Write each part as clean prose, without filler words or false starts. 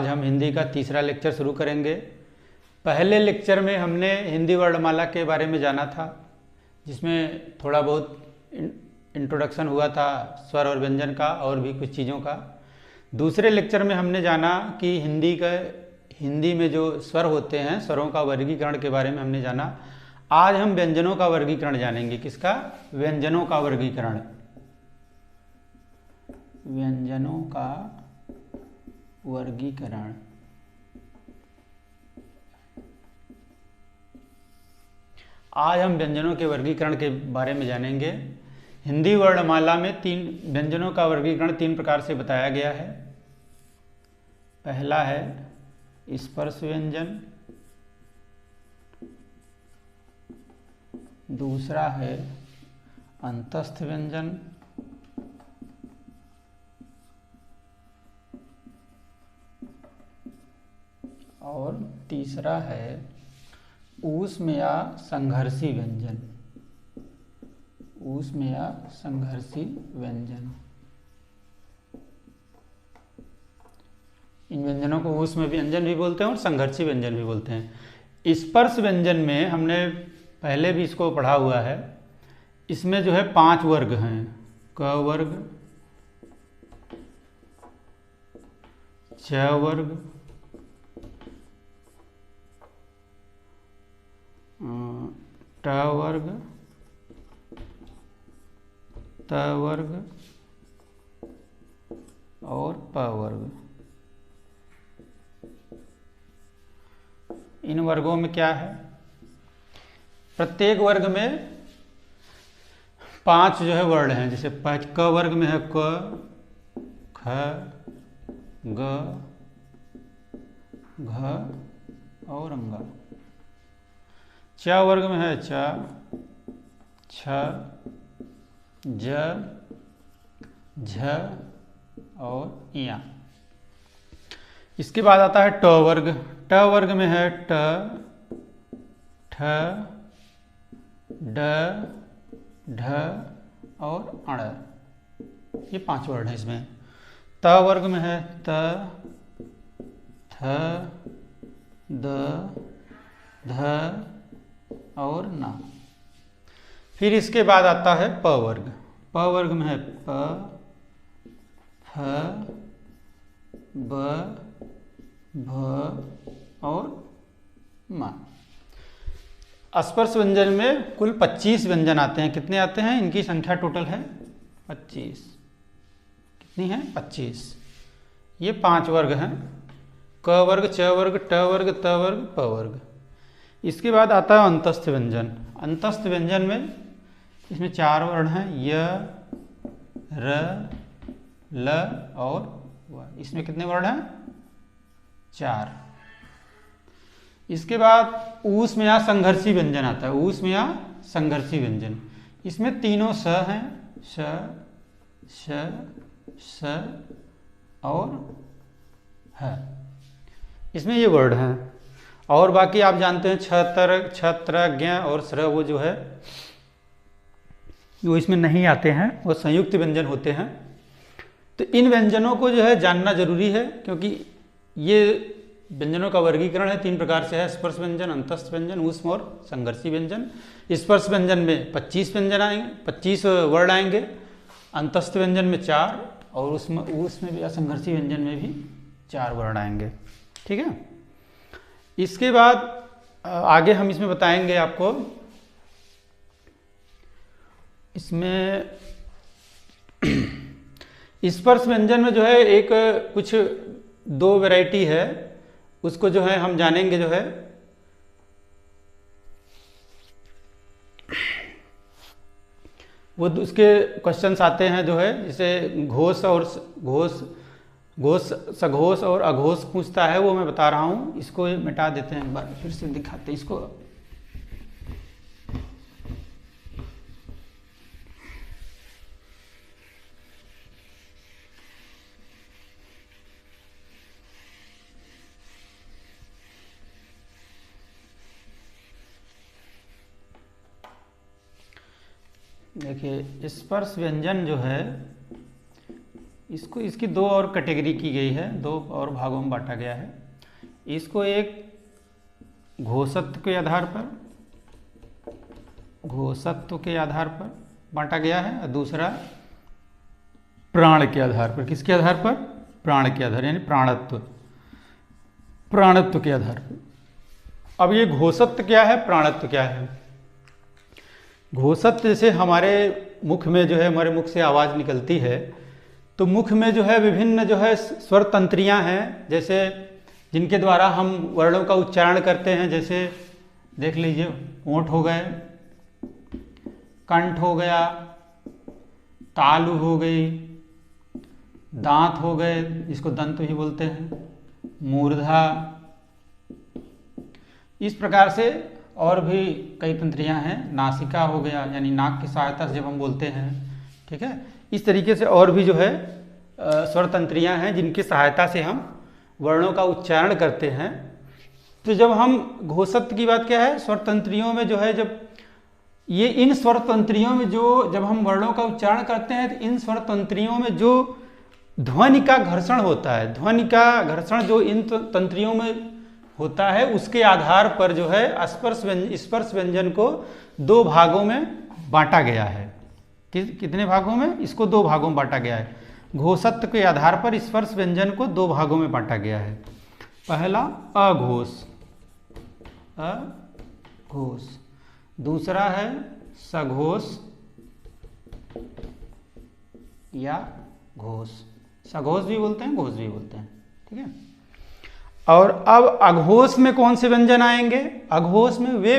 आज हम हिंदी का तीसरा लेक्चर शुरू करेंगे। पहले लेक्चर में हमने हिंदी वर्णमाला के बारे में जाना था, जिसमें थोड़ा बहुत इंट्रोडक्शन हुआ था स्वर और व्यंजन का और भी कुछ चीज़ों का। दूसरे लेक्चर में हमने जाना कि हिंदी में जो स्वर होते हैं, स्वरों का वर्गीकरण के बारे में हमने जाना। आज हम व्यंजनों का वर्गीकरण जानेंगे। किसका? व्यंजनों का वर्गीकरण। व्यंजनों का वर्गीकरण। आज हम व्यंजनों के वर्गीकरण के बारे में जानेंगे। हिंदी वर्णमाला में व्यंजनों का वर्गीकरण 3 प्रकार से बताया गया है। पहला है स्पर्श व्यंजन, दूसरा है अंतस्थ व्यंजन, और तीसरा है ऊष्म या संघर्षी व्यंजन। ऊष्म या संघर्षी व्यंजन। इन व्यंजनों को ऊष्म व्यंजन भी बोलते हैं और संघर्षी व्यंजन भी बोलते हैं। स्पर्श व्यंजन में हमने पहले भी इसको पढ़ा हुआ है। इसमें जो है 5 वर्ग हैं। क वर्ग, च वर्ग, ट वर्ग, त वर्ग और प वर्ग। इन वर्गों में क्या है? प्रत्येक वर्ग में 5 जो है वर्ण हैं। जैसे क वर्ग में है क, ख, ग, घ और अंगा। च वर्ग में है च, छ, ज, झ और या। इसके बाद आता है ट वर्ग। ट वर्ग में है ट, ठ, ड, ढ और अण। ये 5 वर्ण है इसमें। त वर्ग में है त, थ, द, ध और ना। फिर इसके बाद आता है प वर्ग। प वर्ग में है प, फ, ब, भ और म। स्पर्श व्यंजन में कुल 25 व्यंजन आते हैं। कितने आते हैं? इनकी संख्या टोटल है 25। कितनी है? 25। ये 5 वर्ग हैं। क वर्ग, च वर्ग, ट वर्ग, त वर्ग, प वर्ग। इसके बाद आता है अंतस्थ व्यंजन। अंतस्थ व्यंजन में इसमें 4 वर्ण हैं, य, र, ल और व। इसमें कितने वर्ण हैं? 4। इसके बाद ऊष्म या संघर्षी व्यंजन आता है। ऊष्म या संघर्षी व्यंजन, इसमें तीनों स हैं, श, श, स और ह। इसमें ये वर्ड हैं। और बाकी आप जानते हैं छत्र, छत्र, ज्ञ और स्र, वो जो है वो इसमें नहीं आते हैं, वो संयुक्त व्यंजन होते हैं। तो इन व्यंजनों को जो है जानना जरूरी है, क्योंकि ये व्यंजनों का वर्गीकरण है 3 प्रकार से है। स्पर्श व्यंजन, अंतस्थ व्यंजन, ऊष्म और संघर्षी व्यंजन। स्पर्श व्यंजन में 25 व्यंजन आएंगे, 25 वर्ण आएंगे। अंतस्थ व्यंजन में 4 और ऊष्म या संघर्षी व्यंजन में भी 4 वर्ण आएंगे। ठीक है। इसके बाद आगे हम इसमें बताएंगे आपको। इसमें स्पर्श व्यंजन में जो है एक कुछ 2 वैरायटी है, उसको जो है हम जानेंगे। जो है वो उसके क्वेश्चंस आते हैं जो है, जैसे घोष और सघोष और अघोष पूछता है, वो मैं बता रहा हूँ। इसको मिटा देते हैं, एक बार फिर से दिखाते हैं इसको। देखिए, स्पर्श व्यंजन जो है इसको इसकी दो और कैटेगरी की गई है, दो और भागों में बांटा गया है। इसको एक घोषत्व के आधार पर बांटा गया है और दूसरा प्राण के आधार पर। किसके आधार पर? प्राण के आधार, यानी प्राणत्व के आधार पर। अब ये घोषत्व क्या है, प्राणत्व क्या है? घोषत्व जैसे हमारे मुख में जो है, हमारे मुख से आवाज़ निकलती है, तो मुख में जो है विभिन्न जो है स्वर तंत्रियाँ हैं, जैसे जिनके द्वारा हम वर्णों का उच्चारण करते हैं। जैसे देख लीजिए, ओंठ हो गए, कंठ हो गया, तालु हो गई, दांत हो गए, जिसको दंत भी बोलते हैं, मूर्धा, इस प्रकार से और भी कई तंत्रियां हैं। नासिका हो गया, यानी नाक की सहायता से जब हम बोलते हैं, ठीक है। इस तरीके से और भी जो है स्वर तंत्रियां हैं जिनकी सहायता से हम वर्णों का उच्चारण करते हैं। तो जब हम घोषत्व की बात क्या है, स्वर तंत्रियों में जो है, जब ये इन स्वर तंत्रियों में जो जब हम वर्णों का उच्चारण करते हैं, तो इन स्वर तंत्रियों में जो ध्वनि का घर्षण होता है, ध्वनि का घर्षण जो इन तंत्रियों में होता है, उसके आधार पर जो है स्पर्श व्यंजन को दो भागों में बांटा गया है। कितने भागों में? इसको दो भागों में बांटा गया है। घोषत्व के आधार पर स्पर्श व्यंजन को दो भागों में बांटा गया है। पहला अघोष, दूसरा है सघोष या घोष। सघोष भी बोलते हैं, घोष भी बोलते हैं, ठीक है। और अब अघोष में कौन से व्यंजन आएंगे? अघोष में वे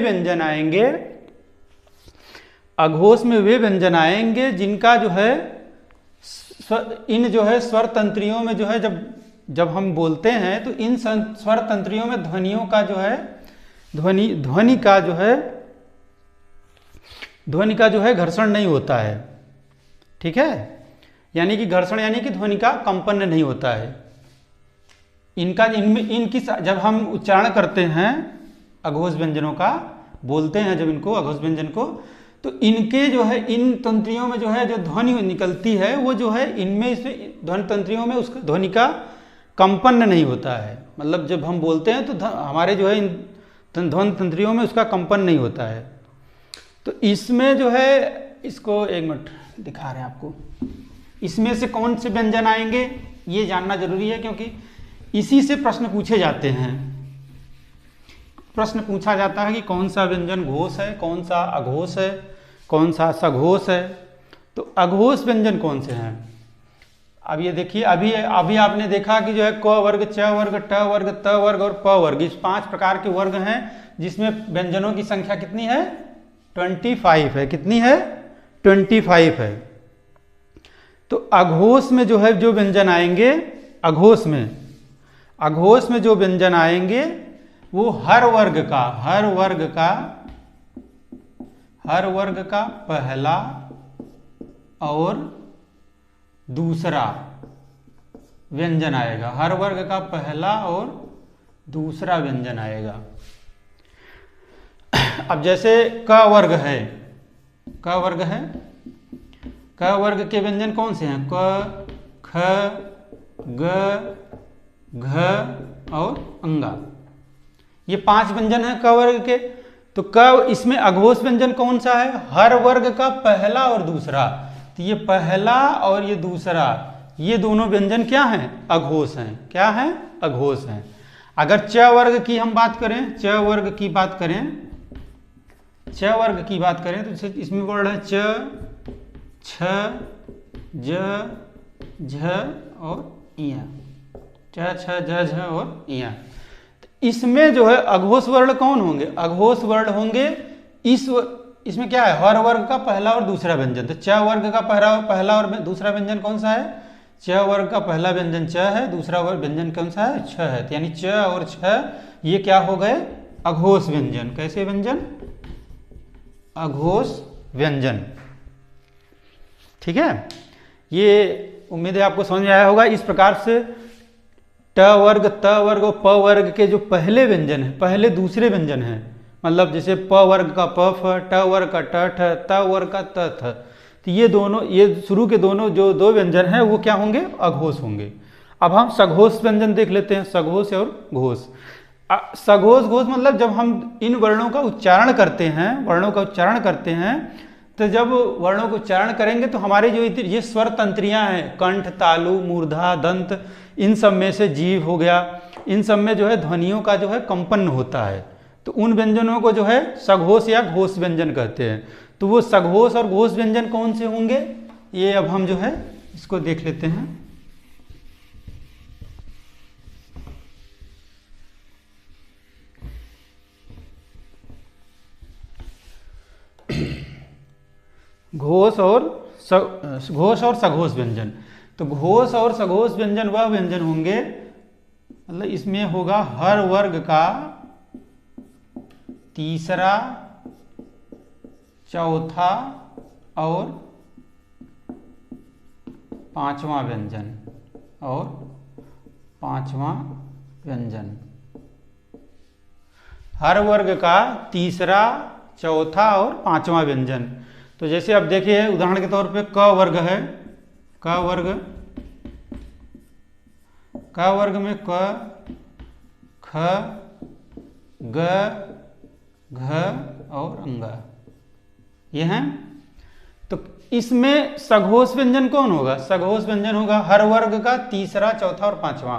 व्यंजन आएंगे जिनका जो है इन जो है स्वर तंत्रियों में जो है जब हम बोलते हैं, तो इन स्वर तंत्रियों में ध्वनियों का जो है ध्वनि का जो है घर्षण नहीं होता है, ठीक है। यानी कि घर्षण यानी कि ध्वनि का कंपन नहीं होता है। इनकी जब हम उच्चारण करते हैं अघोष व्यंजनों का, बोलते हैं जब इनको अघोष व्यंजन को, तो इनके जो है इन तंत्रियों में जो है जो ध्वनि निकलती है, वो जो है इनमें ध्वनि तंत्रियों में उसका ध्वनि का कंपन नहीं होता है। मतलब जब हम बोलते हैं तो हमारे जो है इन ध्वनि तंत्रियों में उसका कंपन नहीं होता है। तो इसमें जो है, इसको एक मिनट दिखा रहे हैं आपको, इसमें से कौन से व्यंजन आएंगे ये जानना जरूरी है, क्योंकि इसी से प्रश्न पूछे जाते हैं। प्रश्न पूछा जाता है कि कौन सा व्यंजन घोष है, कौन सा अघोष है, कौन सा सघोष है। तो अघोष व्यंजन कौन से हैं? अब ये देखिए, अभी आपने देखा कि जो है क वर्ग, च वर्ग, ट वर्ग, त वर्ग और प वर्ग, इस 5 प्रकार के वर्ग हैं, जिसमें व्यंजनों की संख्या कितनी है? 25 है। कितनी है? 25 है। तो अघोष में जो है जो व्यंजन आएंगे, अघोष में जो व्यंजन आएंगे वो हर वर्ग का पहला और दूसरा व्यंजन आएगा। हर वर्ग का पहला और दूसरा व्यंजन आएगा। अब जैसे क वर्ग है, क वर्ग के व्यंजन कौन से हैं? क, ख, ग, घ और अंगा। ये 5 व्यंजन हैं क वर्ग के। तो क इसमें अघोष व्यंजन कौन सा है? हर वर्ग का पहला और दूसरा। तो ये पहला और ये दूसरा, ये दोनों व्यंजन क्या हैं? अघोष हैं। क्या हैं? अघोष हैं। अगर च वर्ग की हम बात करें, च वर्ग की बात करें तो इसमें वर्ड है च, छ, ज, झ और इया। च, छ, ज, झ और इया। इसमें जो है अघोष वर्ण कौन होंगे? अघोष वर्ण होंगे इसमें क्या है? हर वर्ग का पहला और दूसरा व्यंजन। तो च वर्ग का पहला और दूसरा व्यंजन कौन सा है? च वर्ग का पहला व्यंजन च है, दूसरा वर्ग व्यंजन कौन सा है? छ है। यानी च और छ ये क्या हो गए? अघोष व्यंजन। कैसे व्यंजन? अघोष व्यंजन। ठीक है, ये उम्मीद है आपको समझ में आया होगा। इस प्रकार से ट वर्ग, त वर्ग और प वर्ग के जो पहले व्यंजन है, पहले दूसरे व्यंजन हैं, मतलब जैसे प वर्ग का प फ, ट वर्ग का ट ठ, त वर्ग का त थ, तो ये दोनों, ये शुरू के दोनों जो दो व्यंजन हैं वो क्या होंगे, अघोष होंगे। अब हम सघोष व्यंजन देख लेते हैं, सघोष और घोष। सघोष घोष मतलब जब हम इन वर्णों का उच्चारण करते हैं, वर्णों का उच्चारण करते हैं, तो जब वर्णों को उच्चारण करेंगे तो हमारे जो ये स्वर तंत्रियां हैं, कंठ, तालु, मूर्धा, दंत, इन सब में से जीव हो गया, इन सब में जो है ध्वनियों का जो है कंपन होता है। तो उन व्यंजनों को जो है सघोष या घोष व्यंजन कहते हैं। तो वो सघोष और घोष व्यंजन कौन से होंगे, ये अब हम जो है इसको देख लेते हैं। घोष और सघोष व्यंजन। तो घोष और सघोष व्यंजन वह व्यंजन होंगे, मतलब इसमें होगा हर वर्ग का तीसरा, चौथा और पांचवां व्यंजन, और पांचवां व्यंजन। हर वर्ग का तीसरा, चौथा और पांचवां व्यंजन। तो जैसे अब देखिए उदाहरण के तौर पे क वर्ग है, क वर्ग में क, ख, ग, घ और अंग, ये हैं। तो इसमें सघोष व्यंजन कौन होगा, सघोष व्यंजन होगा हर वर्ग का तीसरा, चौथा और पांचवा।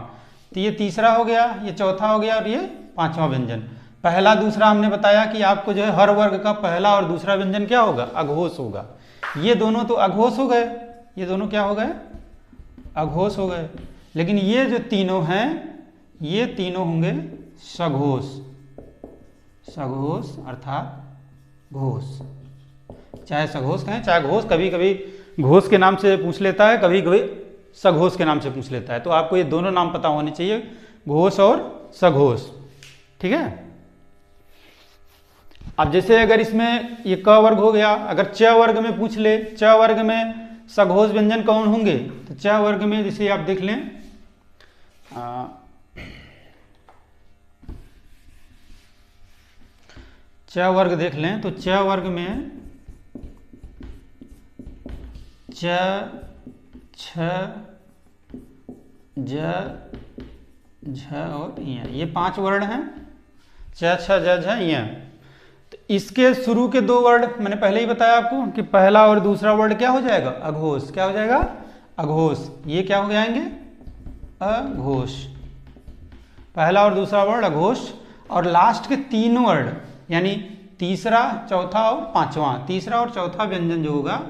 तो ये तीसरा हो गया, ये चौथा हो गया और ये पांचवा व्यंजन। पहला दूसरा हमने बताया कि आपको जो है हर वर्ग का पहला और दूसरा व्यंजन क्या होगा, अघोष होगा। ये दोनों तो अघोष हो गए, ये दोनों क्या हो गए, अघोष हो गए। लेकिन ये जो तीनों हैं, ये तीनों होंगे सघोष, सघोष अर्थात घोष। चाहे सघोष कहें चाहे घोष, कभी कभी घोष के नाम से पूछ लेता है, कभी कभी सघोष के नाम से पूछ लेता है। तो आपको ये दोनों नाम पता होने चाहिए, घोष और सघोष, ठीक है। अब जैसे अगर इसमें ये क वर्ग हो गया, अगर च वर्ग में पूछ ले, च वर्ग में सघोष व्यंजन कौन होंगे, तो च वर्ग में जैसे आप देख लें, च वर्ग देख लें, तो च वर्ग में च, छ, ज, झ और य, ये 5 वर्ण हैं, च, छ, ज, झ, य। तो इसके शुरू के 2 वर्ड मैंने पहले ही बताया आपको कि पहला और दूसरा वर्ड क्या हो जाएगा, अघोष। क्या हो जाएगा, अघोष। ये क्या हो जाएंगे, अघोष। पहला और दूसरा वर्ड अघोष, और लास्ट के 3 वर्ड यानी तीसरा, चौथा और पांचवा, तीसरा और चौथा व्यंजन जो होगा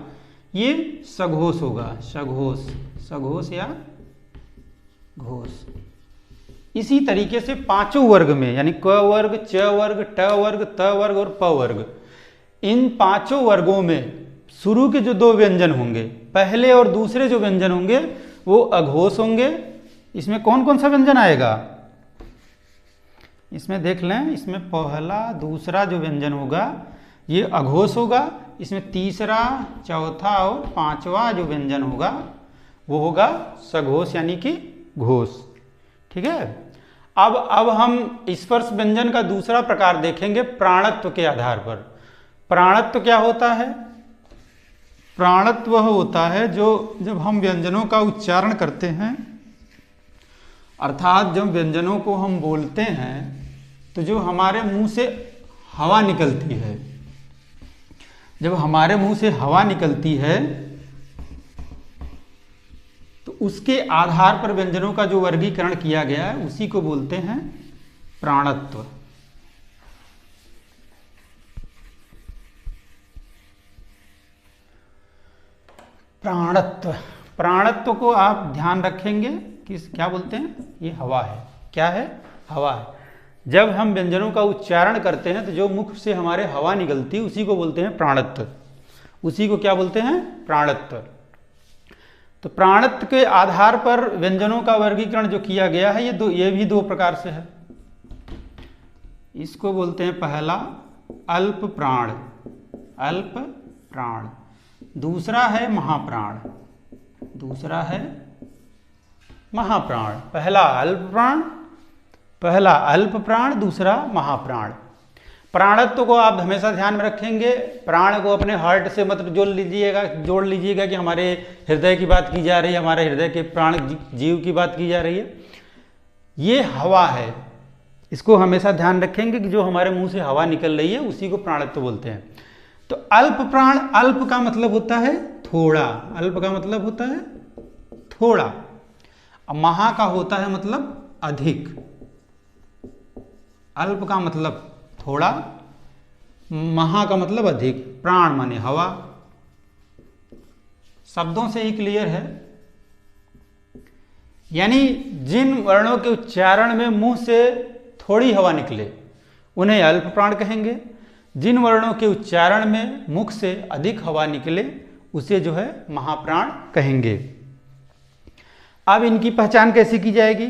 ये सघोष होगा, सघोष, सघोष या घोष। इसी तरीके से 5 वर्ग में यानी क वर्ग, च वर्ग, ट वर्ग, त वर्ग और प वर्ग, इन 5 वर्गों में शुरू के जो 2 व्यंजन होंगे, पहले और दूसरे जो व्यंजन होंगे वो अघोष होंगे। इसमें कौन कौन सा व्यंजन आएगा, इसमें देख लें, इसमें पहला दूसरा जो व्यंजन होगा ये अघोष होगा। इसमें तीसरा, चौथा और पांचवा जो व्यंजन होगा वो होगा सघोष यानी कि घोष, ठीक है। अब हम स्पर्श व्यंजन का दूसरा प्रकार देखेंगे प्राणत्व के आधार पर। प्राणत्व क्या होता है, प्राणत्व होता है जो जब हम व्यंजनों का उच्चारण करते हैं, अर्थात जब व्यंजनों को हम बोलते हैं तो जो हमारे मुंह से हवा निकलती है, जब हमारे मुंह से हवा निकलती है तो उसके आधार पर व्यंजनों का जो वर्गीकरण किया गया है उसी को बोलते हैं प्राणत्व। प्राणत्व, प्राणत्व को आप ध्यान रखेंगे कि क्या बोलते हैं, ये हवा है। क्या है, हवा है। जब हम व्यंजनों का उच्चारण करते हैं तो जो मुख से हमारे हवा निकलती है उसी को बोलते हैं प्राणत्व, उसी को क्या बोलते हैं, प्राणत्व। तो प्राणत्व के आधार पर व्यंजनों का वर्गीकरण जो किया गया है ये भी 2 प्रकार से है। इसको बोलते हैं पहला अल्प प्राण, अल्प प्राण, दूसरा है महाप्राण, दूसरा है महाप्राण। पहला अल्प प्राण, दूसरा महाप्राण। प्राणत्व को आप हमेशा ध्यान में रखेंगे। प्राण को अपने हार्ट से मतलब जोड़ लीजिएगा कि हमारे हृदय की बात की जा रही है, हमारे हृदय के प्राण जीव की बात की जा रही है। ये हवा है, इसको हमेशा ध्यान रखेंगे कि जो हमारे मुंह से हवा निकल रही है उसी को प्राणत्व बोलते हैं। तो अल्प प्राण, अल्प का मतलब होता है थोड़ा, अल्प का मतलब होता है थोड़ा, महा का होता है मतलब अधिक। अल्प का मतलब थोड़ा, महा का मतलब अधिक। प्राण माने हवा, शब्दों से ही क्लियर है। यानी जिन वर्णों के उच्चारण में मुंह से थोड़ी हवा निकले उन्हें अल्प प्राण कहेंगे। जिन वर्णों के उच्चारण में मुख से अधिक हवा निकले उसे जो है महाप्राण कहेंगे। अब इनकी पहचान कैसे की जाएगी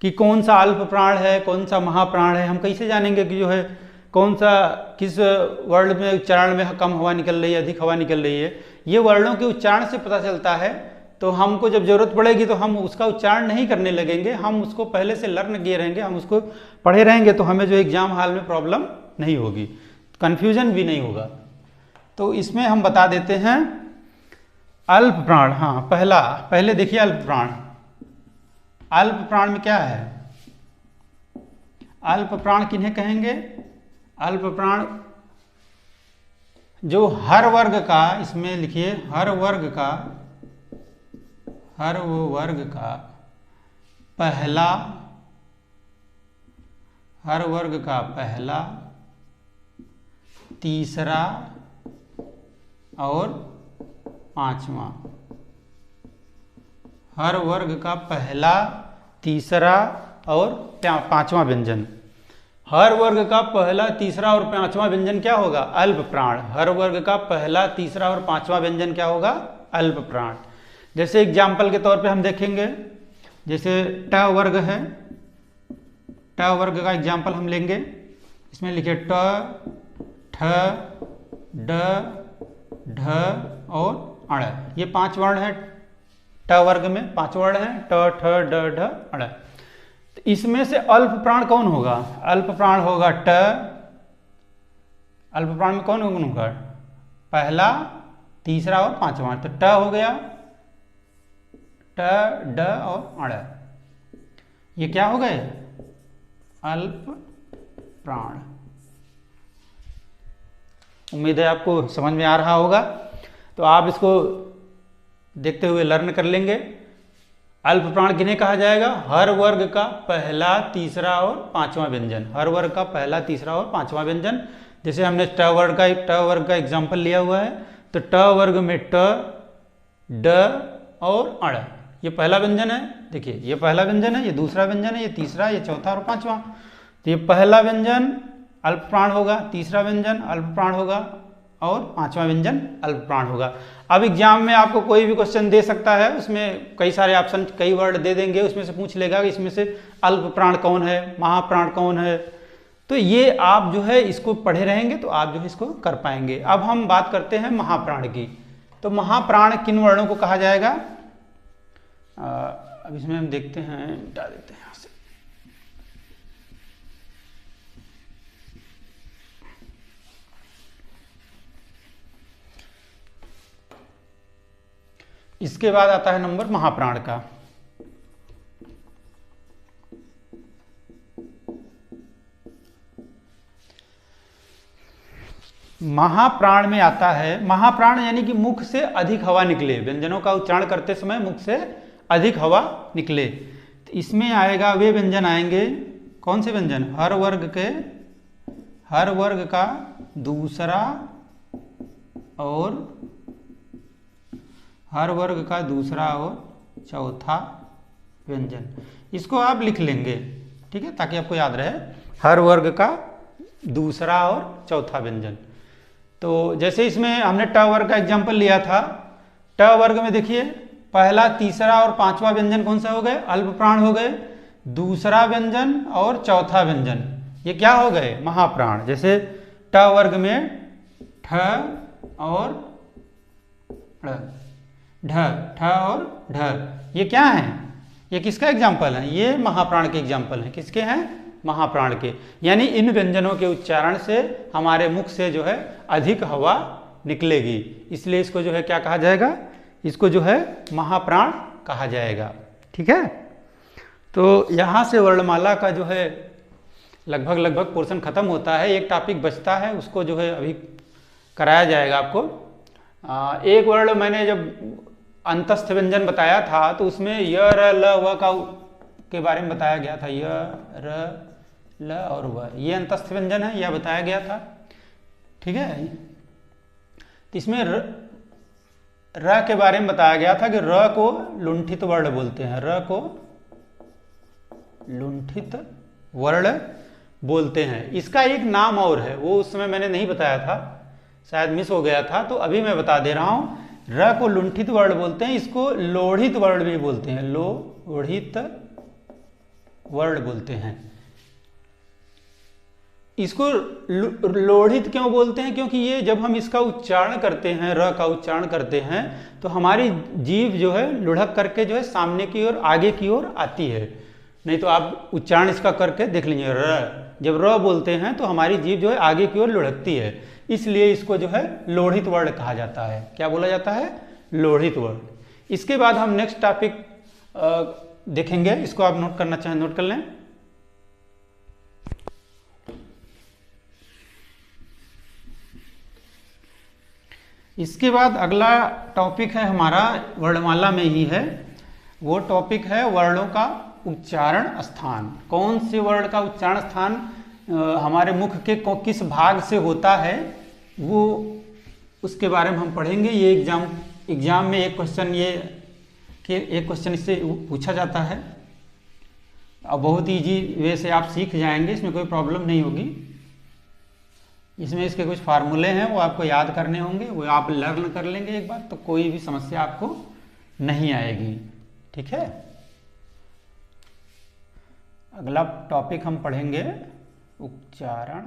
कि कौन सा अल्प प्राण है, कौन सा महाप्राण है? हम कैसे जानेंगे कि जो है कौन सा किस वर्ण में उच्चारण में कम हवा निकल रही है, अधिक हवा निकल रही है? ये वर्णों के उच्चारण से पता चलता है। तो हमको जब जरूरत पड़ेगी तो हम उसका उच्चारण नहीं करने लगेंगे, हम उसको पहले से लर्न किए रहेंगे, हम उसको पढ़े रहेंगे, तो हमें जो एग्जाम हॉल में प्रॉब्लम नहीं होगी, कन्फ्यूजन भी नहीं होगा। तो इसमें हम बता देते हैं अल्प प्राण। हाँ, पहले देखिए अल्प प्राण। अल्प प्राण में क्या है? अल्प प्राण किन्हें कहेंगे? अल्प प्राण जो हर वर्ग का, इसमें लिखिए हर वर्ग का पहला, हर वर्ग का पहला, तीसरा और पांचवा। हर वर्ग का पहला, तीसरा और पांचवा व्यंजन। हर वर्ग का पहला, तीसरा और पांचवा व्यंजन क्या होगा? अल्प प्राण। हर वर्ग का पहला, तीसरा और पांचवा व्यंजन क्या होगा? अल्प प्राण। जैसे एग्जाम्पल के तौर पे हम देखेंगे, जैसे ट वर्ग है, ट वर्ग का एग्जाम्पल हम लेंगे। इसमें लिखे ट, ठ, ड, ढ और अण। ये 5 वर्ण है ट वर्ग में, 5 वर्ण है ट, ठ, ड, ढ, अण। तो इसमें से अल्प प्राण कौन होगा? अल्प प्राण होगा ट। अल्प प्राण में कौन होगा? पहला, तीसरा और पांचवा। तो ट हो गया, ट, ड और अण। ये क्या हो गए? अल्प प्राण। उम्मीद है आपको समझ में आ रहा होगा। तो आप इसको देखते हुए लर्न कर लेंगे। अल्प प्राण किन्हें कहा जाएगा? हर वर्ग का पहला, तीसरा और पांचवा व्यंजन। हर वर्ग का पहला, तीसरा और पांचवा व्यंजन। जैसे हमने ट वर्ग का एग्जाम्पल लिया हुआ है, तो ट वर्ग में ट, ड और अण। ये पहला व्यंजन है। देखिए ये पहला व्यंजन है, ये दूसरा व्यंजन है, ये तीसरा, ये चौथा और पांचवा। तो ये पहला व्यंजन अल्प प्राण होगा, तीसरा व्यंजन अल्प प्राण होगा और पांचवा व्यंजन अल्प प्राण होगा। अब एग्जाम में आपको कोई भी क्वेश्चन दे सकता है, उसमें कई सारे ऑप्शन, कई वर्ड दे देंगे, उसमें से पूछ लेगा कि इसमें से अल्प प्राण कौन है, महाप्राण कौन है। तो ये आप जो है इसको पढ़े रहेंगे तो आप जो है इसको कर पाएंगे। अब हम बात करते हैं महाप्राण की। तो महाप्राण किन वर्णों को कहा जाएगा? अब इसमें हम देखते हैं, मिटा देते हैं यहाँ से। इसके बाद आता है नंबर महाप्राण का। महाप्राण में आता है, महाप्राण यानी कि मुख से अधिक हवा निकले, व्यंजनों का उच्चारण करते समय मुख से अधिक हवा निकले। तो इसमें आएगा, वे व्यंजन आएंगे, कौन से व्यंजन? हर वर्ग का दूसरा और हर वर्ग का दूसरा और चौथा व्यंजन। इसको आप लिख लेंगे, ठीक है, ताकि आपको याद रहे। हर वर्ग का दूसरा और चौथा व्यंजन। तो जैसे इसमें हमने ट वर्ग का एग्जाम्पल लिया था, ट वर्ग में देखिए पहला, तीसरा और पांचवा व्यंजन कौन सा हो गए? अल्प प्राण हो गए। दूसरा व्यंजन और चौथा व्यंजन ये क्या हो गए? महाप्राण। जैसे ट वर्ग में ठ और ढ और ढ, ये क्या है? ये किसका एग्जाम्पल है? ये महाप्राण के एग्जाम्पल हैं। किसके हैं? महाप्राण के, यानी इन व्यंजनों के उच्चारण से हमारे मुख से जो है अधिक हवा निकलेगी, इसलिए इसको जो है क्या कहा जाएगा, इसको जो है महाप्राण कहा जाएगा। ठीक है, तो यहाँ से वर्णमाला का जो है लगभग पोर्शन खत्म होता है। एक टॉपिक बचता है, उसको जो है अभी कराया जाएगा आपको। एक वर्ण मैंने जब अंतस्थ व्यंजन बताया था तो उसमें य र ल व का के बारे में बताया गया था। य र ल और व ये अंतस्थ व्यंजन है, यह बताया गया था। ठीक है, तो इसमें र के बारे में बताया गया था कि र को लुंठित वर्ण बोलते हैं, र को लुंठित वर्ण बोलते हैं। इसका एक नाम और है, वो उस समय मैंने नहीं बताया था, शायद मिस हो गया था, तो अभी मैं बता दे रहा हूं। र को लुंठित वर्ण बोलते हैं, इसको लोढ़ित वर्ण भी बोलते हैं, लोढ़ित वर्ण बोलते हैं। इसको लोढ़ित क्यों बोलते हैं, क्योंकि ये जब हम इसका उच्चारण करते हैं, र का उच्चारण करते हैं, तो हमारी जीभ जो है लुढ़क करके जो है सामने की ओर, आगे की ओर आती है। नहीं तो आप उच्चारण इसका करके देख लीजिए, र जब र बोलते हैं तो हमारी जीभ जो है आगे की ओर लुढ़कती है, इसलिए इसको जो है लोढ़ित वर्ण कहा जाता है। क्या बोला जाता है, लोढ़ित वर्ण। इसके बाद हम नेक्स्ट टॉपिक देखेंगे, इसको आप नोट करना चाहें नोट कर लें। इसके बाद अगला टॉपिक है हमारा वर्णमाला में ही है, वो टॉपिक है वर्णों का उच्चारण स्थान। कौन से वर्ण का उच्चारण स्थान हमारे मुख के किस भाग से होता है, वो उसके बारे में हम पढ़ेंगे। ये एग्जाम में एक क्वेश्चन इससे पूछा जाता है, और बहुत ईजी वे से आप सीख जाएंगे, इसमें कोई प्रॉब्लम नहीं होगी। इसमें इसके कुछ फार्मूले हैं, वो आपको याद करने होंगे, वो आप लर्न कर लेंगे एक बार, तो कोई भी समस्या आपको नहीं आएगी। ठीक है, अगला टॉपिक हम पढ़ेंगे उच्चारण